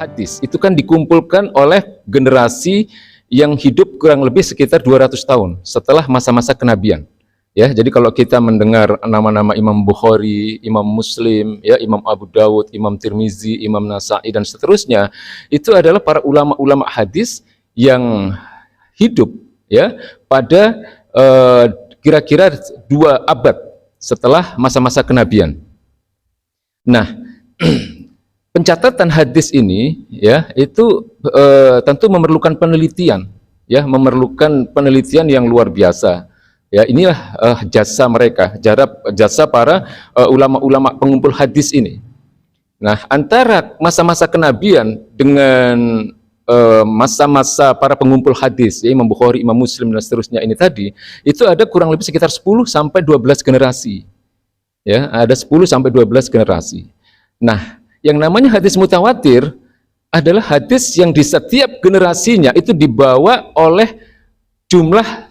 hadis itu kan dikumpulkan oleh generasi yang hidup kurang lebih sekitar 200 tahun setelah masa-masa kenabian. Ya, jadi kalau kita mendengar nama-nama Imam Bukhari, Imam Muslim, ya, Imam Abu Dawud, Imam Tirmizi, Imam Nasa'i dan seterusnya, itu adalah para ulama-ulama hadis yang hidup ya pada kira-kira 2 abad setelah masa-masa kenabian. Nah, pencatatan hadis ini ya itu tentu memerlukan penelitian, ya, memerlukan penelitian yang luar biasa. Ya, inilah jasa mereka, jasa para ulama-ulama pengumpul hadis ini. Nah, antara masa-masa kenabian dengan masa-masa para pengumpul hadis, ya, Imam Bukhari, Imam Muslim dan seterusnya ini tadi, itu ada kurang lebih sekitar 10 sampai 12 generasi. Ya, ada 10 sampai 12 generasi. Nah, yang namanya hadis mutawatir adalah hadis yang di setiap generasinya itu dibawa oleh jumlah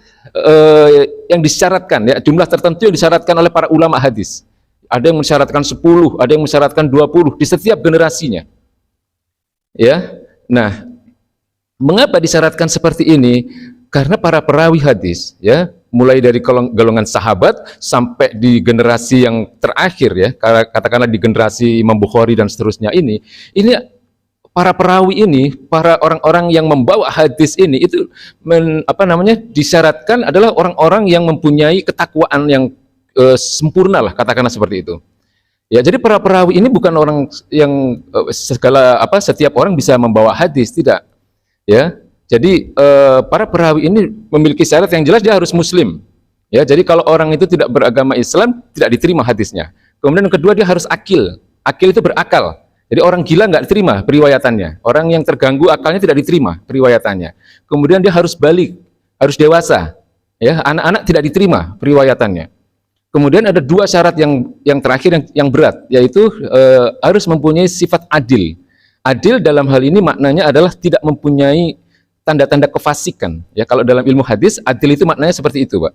yang disyaratkan, ya, jumlah tertentu yang disyaratkan oleh para ulama hadis. Ada yang mensyaratkan 10, ada yang mensyaratkan 20 di setiap generasinya. Ya. Nah, mengapa disyaratkan seperti ini? Karena para perawi hadis, ya, mulai dari golongan sahabat sampai di generasi yang terakhir, ya, katakanlah di generasi Imam Bukhari dan seterusnya ini para perawi ini, para orang-orang yang membawa hadis ini itu disyaratkan adalah orang-orang yang mempunyai ketakwaan yang sempurna lah, katakanlah seperti itu. Ya, jadi para perawi ini bukan orang yang setiap orang bisa membawa hadis, tidak. Ya, jadi para perawi ini memiliki syarat yang jelas, dia harus muslim. Ya, jadi kalau orang itu tidak beragama Islam tidak diterima hadisnya. Kemudian yang kedua, dia harus akil. Akil itu berakal. Jadi orang gila nggak diterima periwayatannya. Orang yang terganggu akalnya tidak diterima periwayatannya. Kemudian dia harus balik, harus dewasa. Ya, anak-anak tidak diterima periwayatannya. Kemudian ada 2 syarat yang terakhir yang berat, yaitu harus mempunyai sifat adil. Adil dalam hal ini maknanya adalah tidak mempunyai tanda-tanda kefasikan. Ya, kalau dalam ilmu hadis, adil itu maknanya seperti itu, Pak.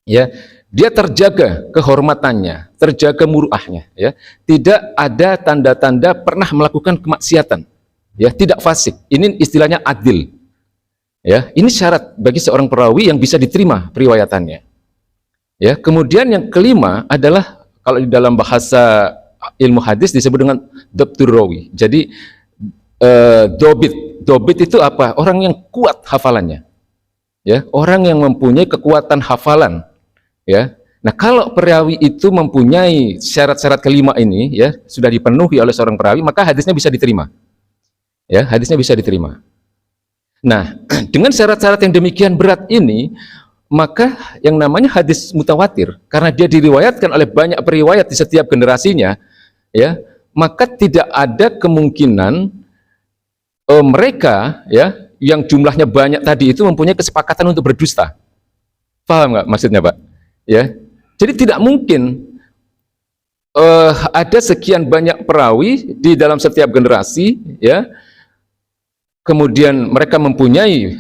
Ya, dia terjaga kehormatannya, terjaga muruahnya, ya. Tidak ada tanda-tanda pernah melakukan kemaksiatan. Ya, tidak fasik. Ini istilahnya adil. Ya, ini syarat bagi seorang perawi yang bisa diterima periwayatannya. Ya, kemudian yang kelima adalah kalau di dalam bahasa ilmu hadis disebut dengan dhabtur rawi. Jadi dobit itu apa? Orang yang kuat hafalannya. Ya, orang yang mempunyai kekuatan hafalan. Ya, nah kalau perawi itu mempunyai syarat-syarat kelima ini, ya, sudah dipenuhi oleh seorang perawi, maka hadisnya bisa diterima. Ya, hadisnya bisa diterima. Nah, dengan syarat-syarat yang demikian berat ini, maka yang namanya hadis mutawatir, karena dia diriwayatkan oleh banyak periwayat di setiap generasinya, ya, maka tidak ada kemungkinan mereka, ya, yang jumlahnya banyak tadi itu mempunyai kesepakatan untuk berdusta. Paham nggak maksudnya, Pak? Ya, jadi tidak mungkin ada sekian banyak perawi di dalam setiap generasi, ya, kemudian mereka mempunyai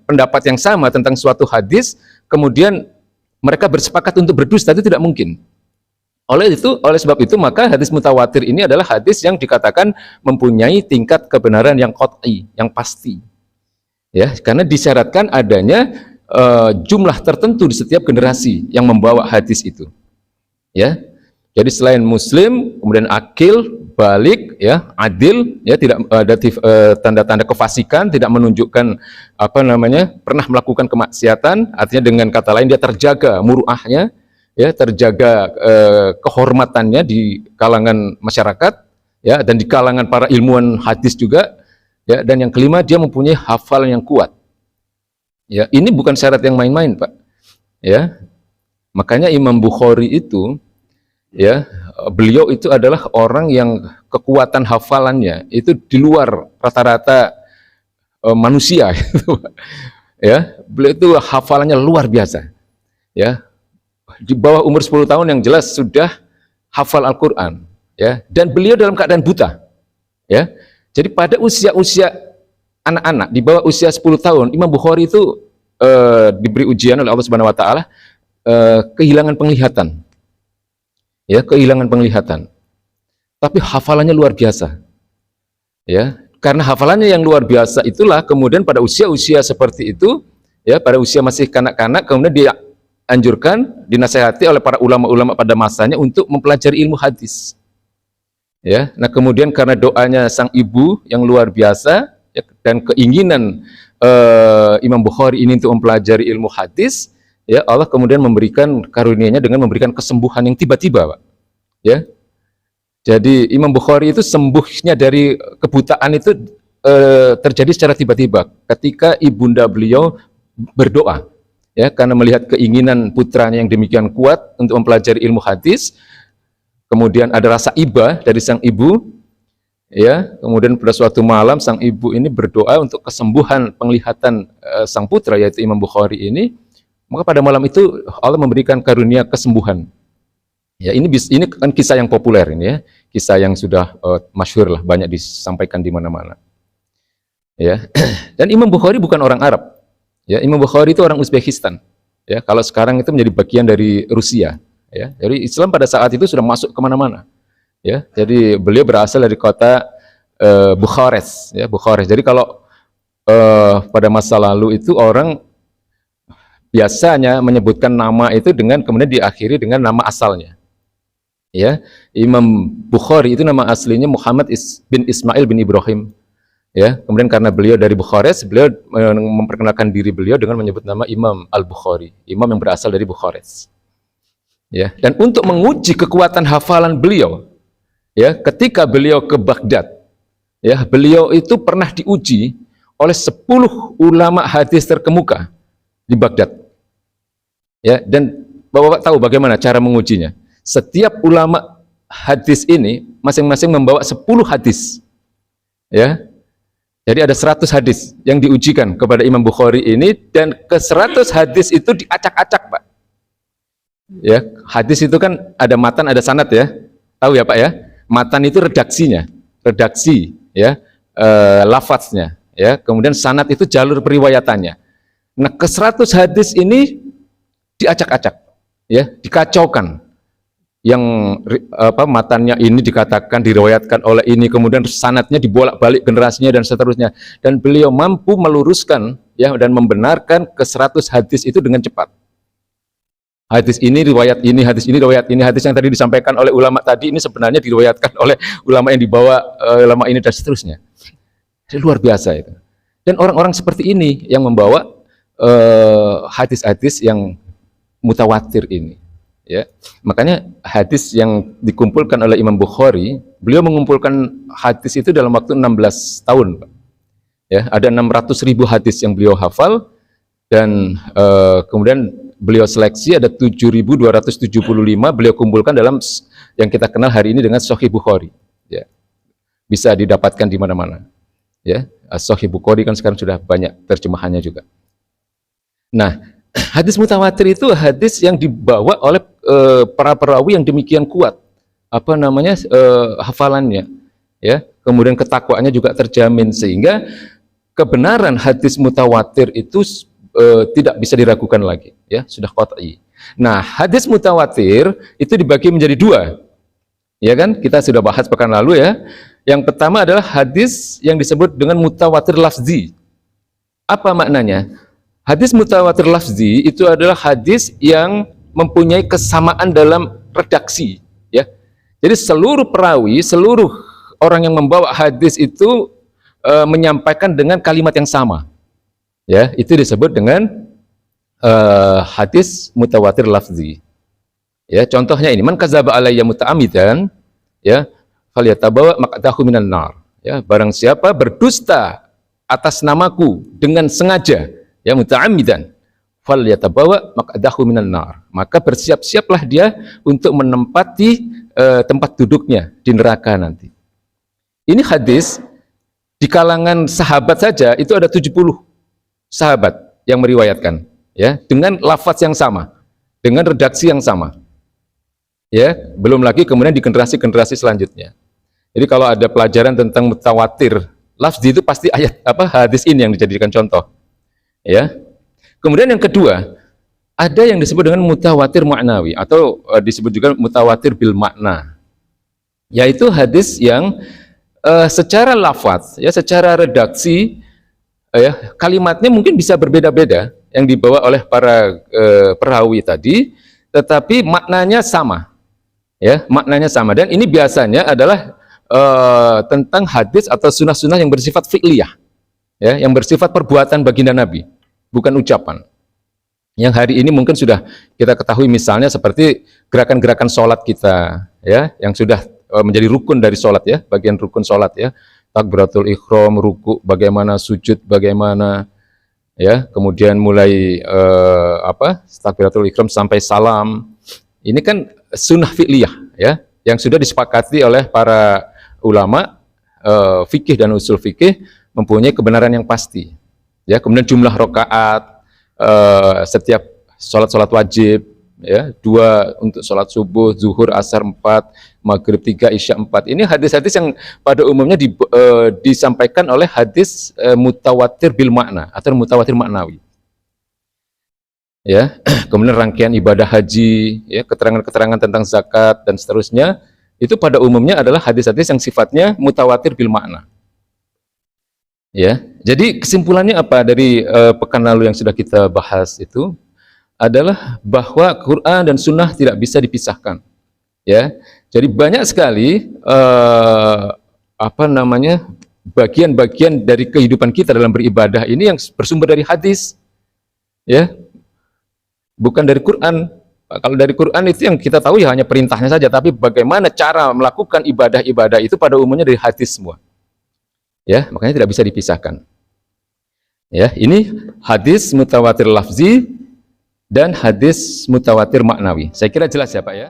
pendapat yang sama tentang suatu hadis, kemudian mereka bersepakat untuk berdusta, itu tidak mungkin. Oleh sebab itu maka hadis mutawatir ini adalah hadis yang dikatakan mempunyai tingkat kebenaran yang qat'i, yang pasti. Ya, karena disyaratkan adanya jumlah tertentu di setiap generasi yang membawa hadis itu. Ya, jadi selain muslim, kemudian akil, balik, ya, adil, ya, tidak ada tanda-tanda kefasikan, tidak menunjukkan pernah melakukan kemaksiatan. Artinya dengan kata lain dia terjaga muruahnya, ya, terjaga kehormatannya di kalangan masyarakat, ya, dan di kalangan para ilmuwan hadis juga, ya, dan yang kelima dia mempunyai hafalan yang kuat. Ya, ini bukan syarat yang main-main, Pak. Ya, makanya Imam Bukhari itu, ya, beliau itu adalah orang yang kekuatan hafalannya itu di luar rata-rata manusia. Ya, beliau itu hafalannya luar biasa. Ya, di bawah umur 10 tahun yang jelas sudah hafal Al-Quran. Ya, dan beliau dalam keadaan buta. Ya, jadi pada usia-usia anak-anak di bawah usia 10 tahun, Imam Bukhari itu diberi ujian oleh Allah Subhanahu wa taala, kehilangan penglihatan. Ya, kehilangan penglihatan. Tapi hafalannya luar biasa. Ya, karena hafalannya yang luar biasa itulah kemudian pada usia-usia seperti itu, ya, pada usia masih kanak-kanak, kemudian dianjurkan, dinasehati oleh para ulama-ulama pada masanya untuk mempelajari ilmu hadis. Ya, nah kemudian karena doanya sang ibu yang luar biasa, ya, dan keinginan Imam Bukhari ini untuk mempelajari ilmu hadis, ya Allah kemudian memberikan karunia-Nya dengan memberikan kesembuhan yang tiba-tiba, Pak. Ya, jadi Imam Bukhari itu sembuhnya dari kebutaan itu terjadi secara tiba-tiba ketika ibunda beliau berdoa, ya, karena melihat keinginan putranya yang demikian kuat untuk mempelajari ilmu hadis, kemudian ada rasa iba dari sang ibu, ya, kemudian pada suatu malam sang ibu ini berdoa untuk kesembuhan penglihatan sang putra yaitu Imam Bukhari ini, maka pada malam itu Allah memberikan karunia kesembuhan. Ya, ini kan kisah yang populer ini, ya, kisah yang sudah masyhur lah, banyak disampaikan di mana-mana. Ya, dan Imam Bukhari bukan orang Arab. Ya, Imam Bukhari itu orang Uzbekistan. Ya, kalau sekarang itu menjadi bagian dari Rusia. Ya, jadi Islam pada saat itu sudah masuk kemana-mana. Ya, jadi beliau berasal dari kota Bukhares. Ya, Bukhares. Jadi kalau pada masa lalu itu orang biasanya menyebutkan nama itu dengan kemudian diakhiri dengan nama asalnya. Ya, Imam Bukhari itu nama aslinya Muhammad bin Ismail bin Ibrahim. Ya, kemudian karena beliau dari Bukhares, beliau memperkenalkan diri beliau dengan menyebut nama Imam Al-Bukhari, imam yang berasal dari Bukhares. Ya, dan untuk menguji kekuatan hafalan beliau, ya, ketika beliau ke Baghdad, ya, beliau itu pernah diuji oleh 10 ulama hadis terkemuka di Baghdad. Ya, dan Bapak tahu bagaimana cara mengujinya? Setiap ulama hadis ini masing-masing membawa 10 hadis. Ya. Jadi ada 100 hadis yang diujikan kepada Imam Bukhari ini, dan ke 100 hadis itu diacak-acak, Pak. Ya, hadis itu kan ada matan, ada sanad, ya. Tahu ya, Pak, ya? Matan itu redaksinya, redaksi, ya, lafadznya, ya. Kemudian sanad itu jalur periwayatannya. Nah, ke 100 hadis ini diacak-acak, ya, dikacaukan. Yang matannya ini dikatakan diriwayatkan oleh ini, kemudian sanadnya dibolak-balik generasinya dan seterusnya, dan beliau mampu meluruskan, ya, dan membenarkan ke 100 hadis itu dengan cepat. Hadis ini riwayat ini, hadis ini riwayat ini, hadis yang tadi disampaikan oleh ulama tadi ini sebenarnya diriwayatkan oleh ulama yang dibawa ulama ini dan seterusnya. Itu luar biasa itu. Dan orang-orang seperti ini yang membawa hadis-hadis yang mutawatir ini. Ya, makanya hadis yang dikumpulkan oleh Imam Bukhari, beliau mengumpulkan hadis itu dalam waktu 16 tahun, Pak. Ya, ada 600.000 hadis yang beliau hafal, dan kemudian beliau seleksi ada 7.275 beliau kumpulkan dalam yang kita kenal hari ini dengan Sahih Bukhari. Ya, bisa didapatkan di mana-mana. Ya, Sahih Bukhari kan sekarang sudah banyak terjemahannya juga. Nah, hadis mutawatir itu hadis yang dibawa oleh para perawi yang demikian kuat, hafalannya, ya, kemudian ketakwaannya juga terjamin, sehingga kebenaran hadis mutawatir itu tidak bisa diragukan lagi, ya, sudah qat'i. Nah, hadis mutawatir itu dibagi menjadi 2, ya kan, kita sudah bahas pekan lalu, ya. Yang pertama adalah hadis yang disebut dengan mutawatir lafzi. Apa maknanya? Hadis mutawatir lafzi itu adalah hadis yang mempunyai kesamaan dalam redaksi, ya. Jadi seluruh perawi, seluruh orang yang membawa hadis itu menyampaikan dengan kalimat yang sama. Ya, itu disebut dengan hadis mutawatir lafzi. Ya, contohnya ini, man kadzaba alayya muta'ammidan, ya, falyatabawa maq'adahu minan nar. Ya, barang siapa berdusta atas namaku dengan sengaja, ya, muta'ammidan, falyatabawa maq'adahu minan nar, maka bersiap-siaplah dia untuk menempati tempat duduknya di neraka nanti. Ini hadis di kalangan sahabat saja itu ada 70 sahabat yang meriwayatkan, ya, dengan lafaz yang sama, dengan redaksi yang sama. Ya, belum lagi kemudian di generasi-generasi selanjutnya. Jadi kalau ada pelajaran tentang mutawatir lafzi itu pasti hadis ini yang dijadikan contoh. Ya. Kemudian yang kedua, ada yang disebut dengan mutawatir ma'nawi, atau disebut juga mutawatir bil makna, yaitu hadis yang secara lafaz, ya, secara redaksi, ya, kalimatnya mungkin bisa berbeda-beda yang dibawa oleh para perawi tadi, tetapi maknanya sama, ya, maknanya sama. Dan ini biasanya adalah tentang hadis atau sunnah-sunnah yang bersifat fi'liyah, ya, yang bersifat perbuatan baginda Nabi, bukan ucapan. Yang hari ini mungkin sudah kita ketahui, misalnya seperti gerakan-gerakan sholat kita, ya, yang sudah menjadi rukun dari sholat, ya, bagian rukun sholat, ya, takbiratul ihram, ruku, bagaimana, sujud, bagaimana, ya, kemudian mulai takbiratul ihram sampai salam. Ini kan sunnah fi'liyah, ya, yang sudah disepakati oleh para ulama fikih dan usul fikih mempunyai kebenaran yang pasti, ya. Kemudian jumlah rakaat setiap sholat wajib, ya, 2 untuk sholat subuh, zuhur, asar 4, maghrib 3, isya 4. Ini hadis-hadis yang pada umumnya disampaikan oleh hadis mutawatir bil makna atau mutawatir maknawi, ya. Kemudian rangkaian ibadah haji, ya, keterangan-keterangan tentang zakat dan seterusnya, itu pada umumnya adalah hadis-hadis yang sifatnya mutawatir bil makna, ya. Jadi kesimpulannya apa dari pekan lalu yang sudah kita bahas itu adalah bahwa Quran dan Sunnah tidak bisa dipisahkan, ya. Jadi banyak sekali bagian-bagian dari kehidupan kita dalam beribadah ini yang bersumber dari hadis, ya, bukan dari Quran. Kalau dari Quran itu yang kita tahu ya hanya perintahnya saja, tapi bagaimana cara melakukan ibadah-ibadah itu pada umumnya dari hadis semua, ya. Makanya tidak bisa dipisahkan, ya. Ini hadis mutawatir lafzi dan hadis mutawatir maknawi. Saya kira jelas ya Pak, ya.